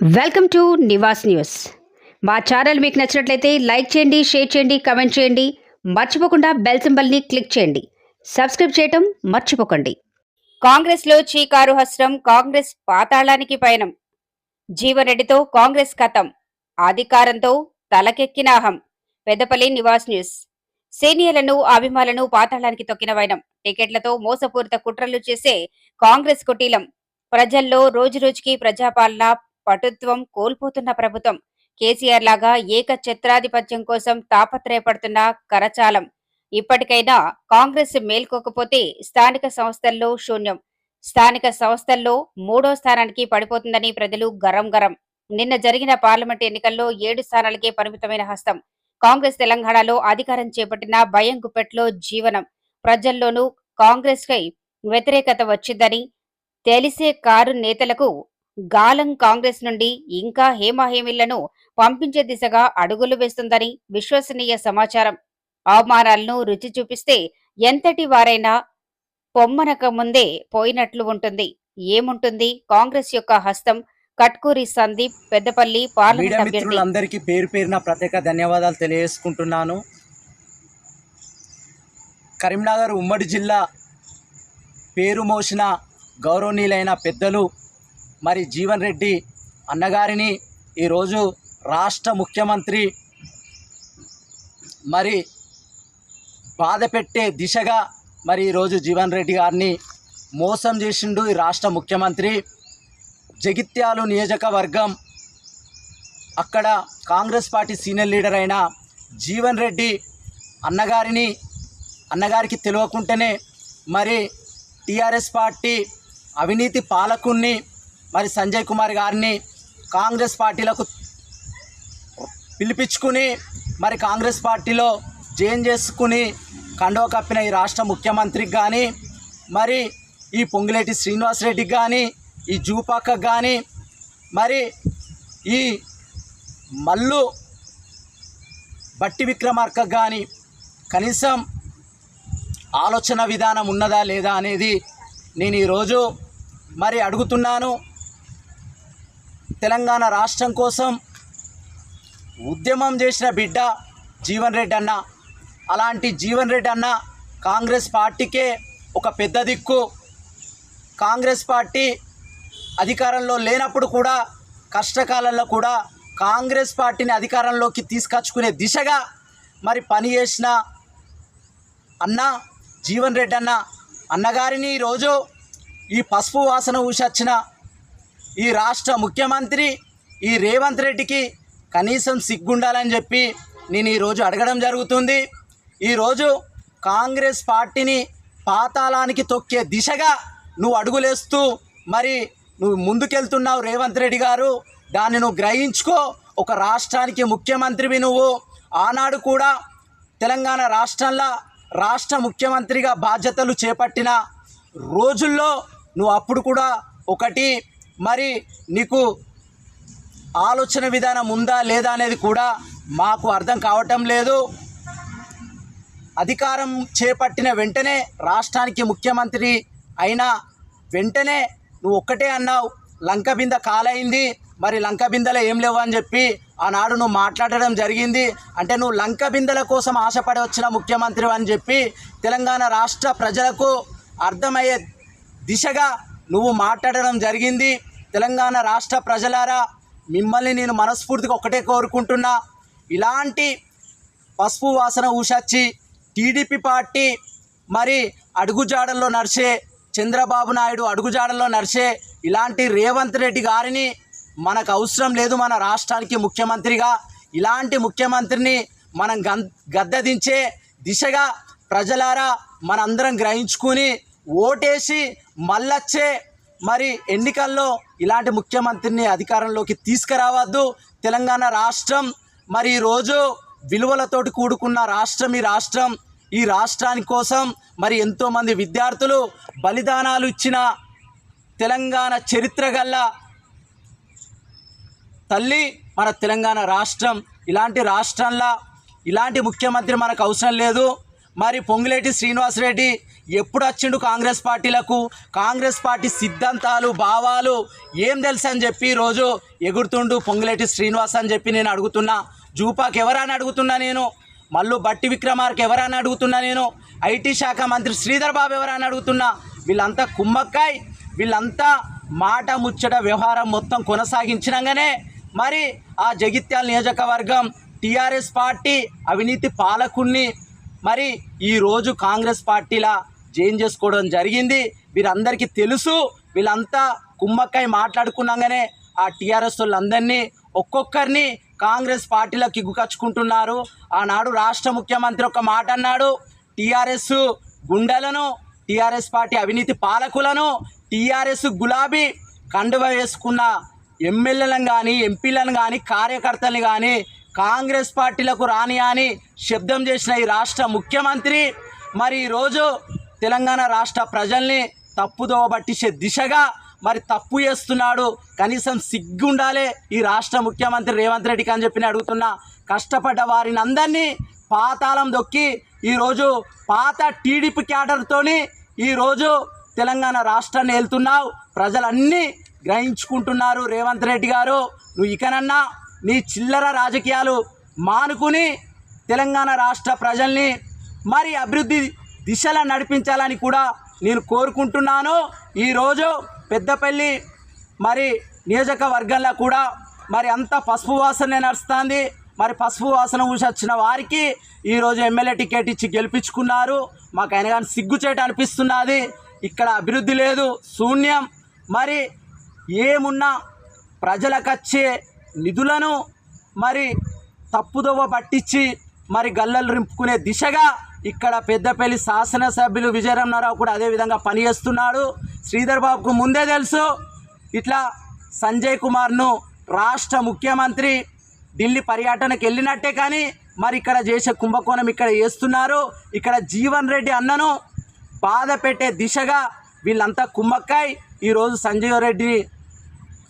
Welcome to Nivas news. మా channel మీకు నచ్చినట్లయితే లైక్ చేయండి, షేర్ చేయండి, కమెంట్ చేయండి. మర్చిపోకుండా బెల్ సింబల్ని క్లిక్ చేయండి. సబ్స్క్రైబ్ చేయటం మర్చిపోకండి. కాంగ్రెస్లో చీకారు హస్తం, కాంగ్రెస్ పాతాళానికి పయనం. జీవన్రెడ్డితో కాంగ్రెస్ కథం, అధికారంతో తలకెక్కిన అహం. పెద్దపల్లి నివాస్ న్యూస్. సీనియర్లను అభిమానులను పాతాళానికి తొక్కిన వైనం. టికెట్లతో మోసపూరిత కుట్రలు చేసే కాంగ్రెస్ కుటీలం. ప్రజల్లో రోజురోజుకి ప్రజాపాలన పటుత్వం కోల్పోతున్న ప్రభుత్వం. కేసీఆర్ లాగా ఏకఛత్రాధిపత్యం కోసం తాపత్రయపడుతున్న కరచాలం. ఇప్పటికైనా కాంగ్రెస్ మేల్కోకపోతే స్థానిక సంస్థల్లో శూన్యం. స్థానిక సంస్థల్లో 3వ స్థానానికి పడిపోతుందని ప్రజలు గరం. నిన్న జరిగిన పార్లమెంట్ ఎన్నికల్లో 7 స్థానాలకే పరిమితమైన హస్తం. కాంగ్రెస్ తెలంగాణలో అధికారం చేపట్టిన భయం గుప్పెట్లో జీవనం. ప్రజల్లోనూ కాంగ్రెస్ పై వ్యతిరేకత వచ్చిందని తెలిసే కారు నేతలకు గాలం కాంగ్రెస్ నుండి ఇంకా హేమాహేమిళ్లను పంపించే దిశగా అడుగులు వేస్తుందని విశ్వసనీయ సమాచారం. అవమానాలను రుచి చూపిస్తే ఎంతటి వారైనా పొమ్మనక ముందే పోయినట్లు ఉంటుంది. ఏముంటుంది కాంగ్రెస్ యొక్క హస్తం? కట్కూరి సందీప్, పెద్దపల్లి పార్లమెంట్ అభ్యర్థి. అందరికీ పేరు పేరున ప్రత్యేక ధన్యవాదాలు తెలియజేసుకుంటున్నాను. కరీంనగర్ ఉమ్మడి జిల్లా పేరు మోసిన గౌరవనీయులైన పెద్దలు మరి జీవన్ రెడ్డి అన్నగారిని ఈరోజు రాష్ట్ర ముఖ్యమంత్రి మరి బాధ పెట్టే దిశగా మరి ఈరోజు జీవన్ రెడ్డి గారిని మోసం చేసిండు ఈ రాష్ట్ర ముఖ్యమంత్రి. జగిత్యాల నియోజకవర్గం అక్కడ కాంగ్రెస్ పార్టీ సీనియర్ లీడర్ అయిన జీవన్ రెడ్డి అన్నగారికి తెలియకుంటేనే మరి టీఆర్ఎస్ పార్టీ అవినీతి పాలకుణ్ణి మరి సంజయ్ కుమార్ గారిని కాంగ్రెస్ పార్టీలకు పిలిపించుకుని మరి కాంగ్రెస్ పార్టీలో జాయిన్ చేసుకుని కండువ కప్పిన ఈ రాష్ట్ర ముఖ్యమంత్రికి కానీ మరి ఈ పొంగులేటి శ్రీనివాసరెడ్డికి కానీ ఈ జూపాకకు కానీ మరి ఈ మల్లు బట్టి విక్రమార్కకు కానీ కనీసం ఆలోచన విధానం ఉన్నదా లేదా అనేది నేను ఈరోజు మరి అడుగుతున్నాను. తెలంగాణ రాష్ట్రం కోసం ఉద్యమం చేసిన బిడ్డ జీవన్ రెడ్డి అన్న. అలాంటి జీవన్ రెడ్డి అన్న కాంగ్రెస్ పార్టీకే ఒక పెద్ద దిక్కు. కాంగ్రెస్ పార్టీ అధికారంలో లేనప్పుడు కూడా కష్టకాలంలో కూడా కాంగ్రెస్ పార్టీని అధికారంలోకి తీసుకొచ్చుకునే దిశగా మరి పనిచేసిన అన్న జీవన్ రెడ్డి అన్నగారిని ఈరోజు ఈ పసుపు వాసన ఊసొచ్చిన ఈ రాష్ట్ర ముఖ్యమంత్రి ఈ రేవంత్ రెడ్డికి కనీసం సిగ్గుండాలని చెప్పి నేను ఈరోజు అడగడం జరుగుతుంది. ఈరోజు కాంగ్రెస్ పార్టీని పాతాళానికి తొక్కే దిశగా నువ్వు అడుగులేస్తూ మరి నువ్వు ముందుకెళ్తున్నావు రేవంత్ రెడ్డి గారు. దాన్ని నువ్వు గ్రహించుకో. ఒక రాష్ట్రానికి ముఖ్యమంత్రివి నువ్వు. ఆనాడు కూడా తెలంగాణ రాష్ట్ర ముఖ్యమంత్రిగా బాధ్యతలు చేపట్టిన రోజుల్లో నువ్వు అప్పుడు కూడా ఒకటి మరి నీకు ఆలోచన విధానం ఉందా లేదా అనేది కూడా మాకు అర్థం కావటం లేదు. అధికారం చేపట్టిన వెంటనే రాష్ట్రానికి ముఖ్యమంత్రి అయిన వెంటనే నువ్వు ఒక్కటే అన్నావు, లంక బింద కాలైంది, మరి లంక బిందెలో ఏం లేవు అని చెప్పి ఆనాడు నువ్వు మాట్లాడడం జరిగింది. అంటే నువ్వు లంక బిందెల కోసం ఆశపడి వచ్చిన ముఖ్యమంత్రి అని చెప్పి తెలంగాణ రాష్ట్ర ప్రజలకు అర్థమయ్యే దిశగా నువ్వు మాట్లాడడం జరిగింది. తెలంగాణ రాష్ట్ర ప్రజలారా, మిమ్మల్ని నేను మనస్ఫూర్తిగా ఒకటే కోరుకుంటున్నా. ఇలాంటి పసుపు వాసన ఊసొచ్చి టీడీపీ పార్టీ మరి అడుగుజాడల్లో నడిచే చంద్రబాబు నాయుడు అడుగుజాడల్లో నడిచే ఇలాంటి రేవంత్ రెడ్డి గారిని మనకు అవసరం లేదు మన రాష్ట్రానికి ముఖ్యమంత్రిగా. ఇలాంటి ముఖ్యమంత్రిని మనం గద్దెదించే దిశగా ప్రజలారా మనందరం గ్రహించుకుని ఓటేసి మళ్ళొచ్చే మరి ఎన్నికల్లో ఇలాంటి ముఖ్యమంత్రిని అధికారంలోకి తీసుకురావద్దు. తెలంగాణ రాష్ట్రం మరి ఈరోజు విలువలతోటి కూడుకున్న రాష్ట్రం ఈ రాష్ట్రాని కోసం మరి ఎంతోమంది విద్యార్థులు బలిదానాలు ఇచ్చిన తెలంగాణ చరిత్ర గల్ల తల్లి మన తెలంగాణ రాష్ట్రం. ఇలాంటి రాష్ట్రంలో ఇలాంటి ముఖ్యమంత్రి మనకు అవసరం లేదు. మరి పొంగులేటి శ్రీనివాసరెడ్డి ఎప్పుడు వచ్చిండు కాంగ్రెస్ పార్టీలకు? కాంగ్రెస్ పార్టీ సిద్ధాంతాలు భావాలు ఏం తెలుసు అని చెప్పి ఈరోజు ఎగురుతుండు పొంగులేటి శ్రీనివాస్ అని చెప్పి నేను అడుగుతున్నా. జూపాకి ఎవరని అడుగుతున్నా నేను, మల్లు బట్టి విక్రమార్క ఎవరని అడుగుతున్నా నేను, ఐటీ శాఖ మంత్రి శ్రీధర్ బాబు ఎవరని అడుగుతున్నా. వీళ్ళంతా కుమ్మక్కాయ్, వీళ్ళంతా మాట ముచ్చట వ్యవహారం మొత్తం కొనసాగించినాగానే మరి ఆ జగిత్యాల నియోజకవర్గం టీఆర్ఎస్ పార్టీ అవినీతి పాలకుల్ని మరి ఈరోజు కాంగ్రెస్ పార్టీలా జైన్ చేసుకోవడం జరిగింది. వీరందరికీ తెలుసు. వీళ్ళంతా కుమ్మక్కాయ మాట్లాడుకున్నాగానే ఆ టీఆర్ఎస్ వాళ్ళందరినీ ఒక్కొక్కరిని కాంగ్రెస్ పార్టీలోకి ఇగ్గుకచ్చుకుంటున్నారు. ఆనాడు రాష్ట్ర ముఖ్యమంత్రి ఒక మాట అన్నాడు, టీఆర్ఎస్ గుండెలను, టీఆర్ఎస్ పార్టీ అవినీతి పాలకులను, టీఆర్ఎస్ గులాబీ కండువ వేసుకున్న ఎమ్మెల్యేలను కానీ ఎంపీలను కానీ కార్యకర్తలను కానీ కాంగ్రెస్ పార్టీలకు రాని అని శబ్దం చేసిన ఈ రాష్ట్ర ముఖ్యమంత్రి మరి ఈరోజు తెలంగాణ రాష్ట్ర ప్రజల్ని తప్పుదోవ పట్టించే దిశగా మరి తప్పు చేస్తున్నాడు. కనీసం సిగ్గుండాలే ఈ రాష్ట్ర ముఖ్యమంత్రి రేవంత్ రెడ్డికి అని చెప్పి అడుగుతున్నా. కష్టపడ్డ వారిని అందరినీ పాతాళం దొక్కి ఈరోజు పాత టీడీపీ క్యాడర్తోని ఈరోజు తెలంగాణ రాష్ట్రాన్ని వెళ్తున్నావు. ప్రజలన్నీ గ్రహించుకుంటున్నారు. రేవంత్ రెడ్డి గారు, నువ్వు ఇకనన్నా నీ చిల్లర రాజకీయాలు మానుకుని తెలంగాణ రాష్ట్ర ప్రజల్ని మరి అభివృద్ధి దిశలో నడిపించాలని కూడా నేను కోరుకుంటున్నాను. ఈరోజు పెద్దపల్లి మరి నియోజకవర్గంలో కూడా మరి అంత పసుపు వాసనే నడుస్తుంది. మరి పసుపు వాసన ఊసి వచ్చిన వారికి ఈరోజు ఎమ్మెల్యే టికెట్ ఇచ్చి గెలిపించుకున్నారు. మాకు అయినా కానీ సిగ్గుచేట అనిపిస్తున్నది. ఇక్కడ అభివృద్ధి లేదు, శూన్యం. మరి ఏమున్నా ప్రజలకు వచ్చే నిధులను మరి తప్పుదోవ పట్టించి మరి గల్లలు రింపుకునే దిశగా ఇక్కడ పెద్దపల్లి శాసనసభ్యులు విజయరామరావు కూడా అదేవిధంగా పనిచేస్తున్నాడు. శ్రీధర్ బాబుకు ముందే తెలుసు ఇట్లా సంజయ్ కుమార్ను రాష్ట్ర ముఖ్యమంత్రి ఢిల్లీ పర్యటనకు వెళ్ళినట్టే, కానీ మరి ఇక్కడ చేసే కుంభకోణం ఇక్కడ చేస్తున్నారు. ఇక్కడ జీవన్ రెడ్డి అన్నను బాధ పెట్టే దిశగా వీళ్ళంతా కుమ్మక్కాయ్ ఈరోజు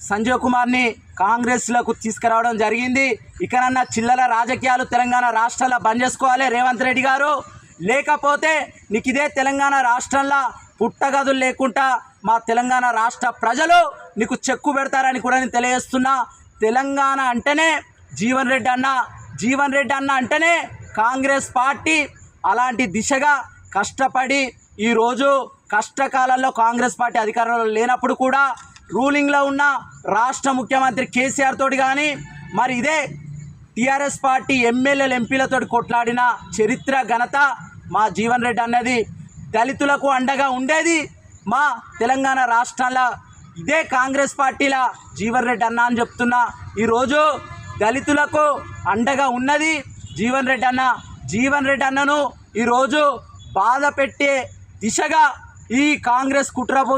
సంజయ్ కుమార్ని కాంగ్రెస్లకు తీసుకురావడం జరిగింది. ఇకనన్నా చిల్లర రాజకీయాలు తెలంగాణ రాష్ట్రంలో బంద్ చేసుకోవాలి రేవంత్ రెడ్డి గారు. లేకపోతే నీకు ఇదే తెలంగాణ రాష్ట్రంలో పుట్టగదులు లేకుండా మా తెలంగాణ రాష్ట్ర ప్రజలు నీకు చెక్కు పెడతారని కూడా నేను తెలియజేస్తున్నా. తెలంగాణ అంటేనే జీవన్ రెడ్డి అన్న అంటేనే కాంగ్రెస్ పార్టీ. అలాంటి దిశగా కష్టపడి ఈరోజు కష్టకాలంలో కాంగ్రెస్ పార్టీ అధికారంలో లేనప్పుడు కూడా రూలింగ్లో ఉన్న రాష్ట్ర ముఖ్యమంత్రి కేసీఆర్ తోటి కానీ మరి ఇదే టీఆర్ఎస్ పార్టీ ఎమ్మెల్యేలు ఎంపీలతో కొట్లాడిన చరిత్ర ఘనత మా జీవన్ రెడ్డి అన్నది. దళితులకు అండగా ఉండేది మా తెలంగాణ రాష్ట్రంలో ఇదే కాంగ్రెస్ పార్టీలా జీవన్ రెడ్డి అన్న అని చెప్తున్నా. ఈరోజు దళితులకు అండగా ఉన్నది జీవన్ రెడ్డి అన్నను ఈరోజు బాధ పెట్టే దిశగా ఈ కాంగ్రెస్ కుట్రబో